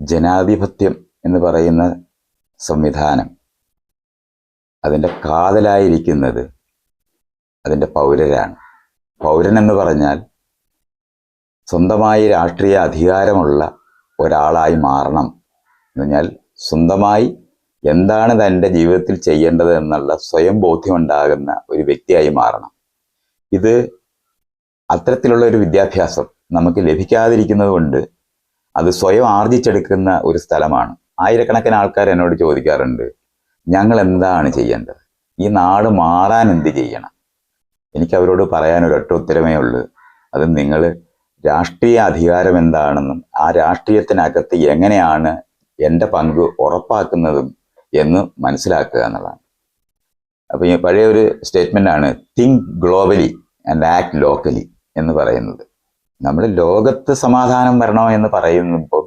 ജനാധിപത്യം എന്ന് പറയുന്ന സംവിധാനം അതിൻ്റെ കാതലായിരിക്കുന്നത് അതിൻ്റെ പൗരരാണ്. പൗരൻ എന്ന് പറഞ്ഞാൽ സ്വന്തമായി രാഷ്ട്രീയ അധികാരമുള്ള ഒരാളായി മാറണം എന്ന് പറഞ്ഞാൽ സ്വന്തമായി എന്താണ് തൻ്റെ ജീവിതത്തിൽ ചെയ്യേണ്ടത് എന്നുള്ള സ്വയം ബോധ്യമുണ്ടാകുന്ന ഒരു വ്യക്തിയായി മാറണം. ഇത് അത്തരത്തിലുള്ള ഒരു വിദ്യാഭ്യാസം നമുക്ക് ലഭിക്കാതിരിക്കുന്നത് കൊണ്ട് അത് സ്വയം ആർജിച്ചെടുക്കുന്ന ഒരു സ്ഥലമാണ്. ആയിരക്കണക്കിന് ആൾക്കാർ എന്നോട് ചോദിക്കാറുണ്ട്, ഞങ്ങൾ എന്താണ് ചെയ്യേണ്ടത്, ഈ നാട് മാറാൻ എന്ത് ചെയ്യണം? എനിക്ക് അവരോട് പറയാൻ ഒരൊറ്റ ഉത്തരമേ ഉള്ളൂ, അത് നിങ്ങൾ രാഷ്ട്രീയ അധികാരം എന്താണെന്നും ആ രാഷ്ട്രീയത്തിനകത്ത് എങ്ങനെയാണ് എൻ്റെ പങ്ക് ഉറപ്പാക്കുന്നതും എന്ന് മനസ്സിലാക്കുക എന്നുള്ളതാണ്. അപ്പോൾ ഈ പഴയ ഒരു സ്റ്റേറ്റ്മെൻ്റാണ് think globally and act locally എന്ന് പറയുന്നത്. നമ്മൾ ലോകത്ത് സമാധാനം വരണോ എന്ന് പറയുമ്പോൾ